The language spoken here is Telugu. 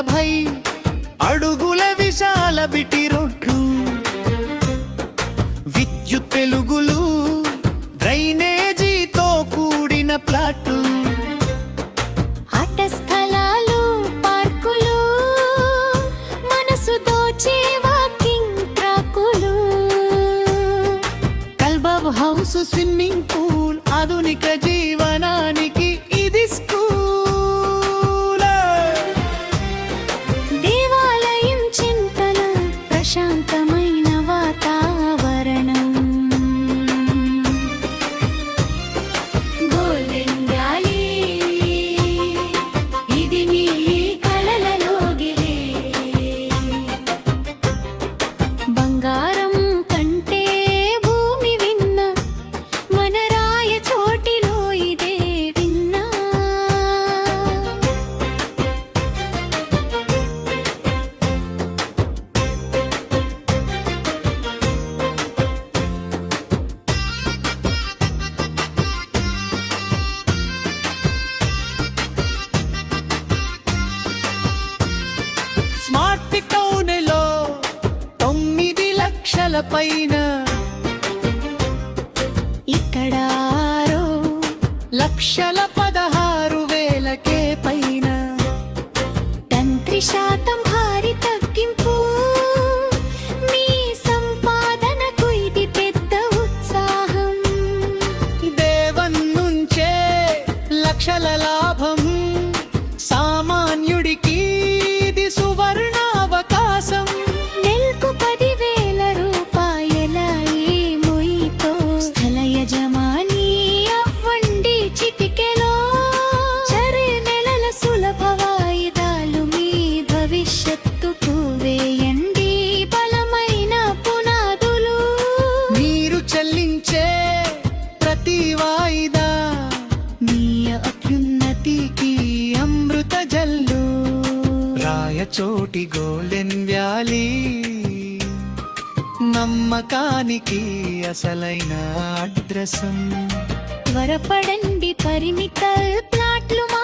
40 అడుగుల విశాల బిటి రోడ్లు, విద్యుత్ వెలుగులు, డ్రైనేజీతో కూడిన ప్లాట్లు, ఆట స్థలాలు, పార్కులు, మనసు దోచే వాకింగ్ ట్రాకులు, కల్బాబ్ హౌస్, స్విమ్మింగ్ పూల్, ఆధునిక జీవనానికి ఇది స్కూల్. దేవాలయం చింతన, ప్రశాంతమైన వాతావరణం. గోల్డెన్ వ్యాలీ, ఇది నీ కలలలో గిలే. బంగారం కంటే భూమి విన్న, మన రాయ చోటిలో ఇదే విన్నా. స్మార్ట్ టౌన్లో 9 లక్షల పైన, ఇక్కడ 6,16,000 పైన, తంత్రి% భారీ తగ్గింపు. మీ సంపాదనకు ఇది పెద్ద ఉత్సాహం. దేవన్నుంచే లక్షల లాభం, సామాన్యుడికి ఇది సువర్ణావకాశం. నెలకు 10,000 రూపాయల ఈ మొయితో స్థల యజమాని అవ్వండి చిటికెలో. చరే నెలల సులభ వాయిదాలు, మీ భవిష్యత్తుకు వేయండి బలమైన పునాదులు. మీరు చెల్లించే ప్రతి వాయిదా మీ అభ్యున్నతికి అమృత జల్లు. రాయచోటి గోల్డెన్ వ్యాలీ, నమ్మకానికి అసలైన అడ్రసం. త్వరపడండి, పరిమిత ప్లాట్లు మా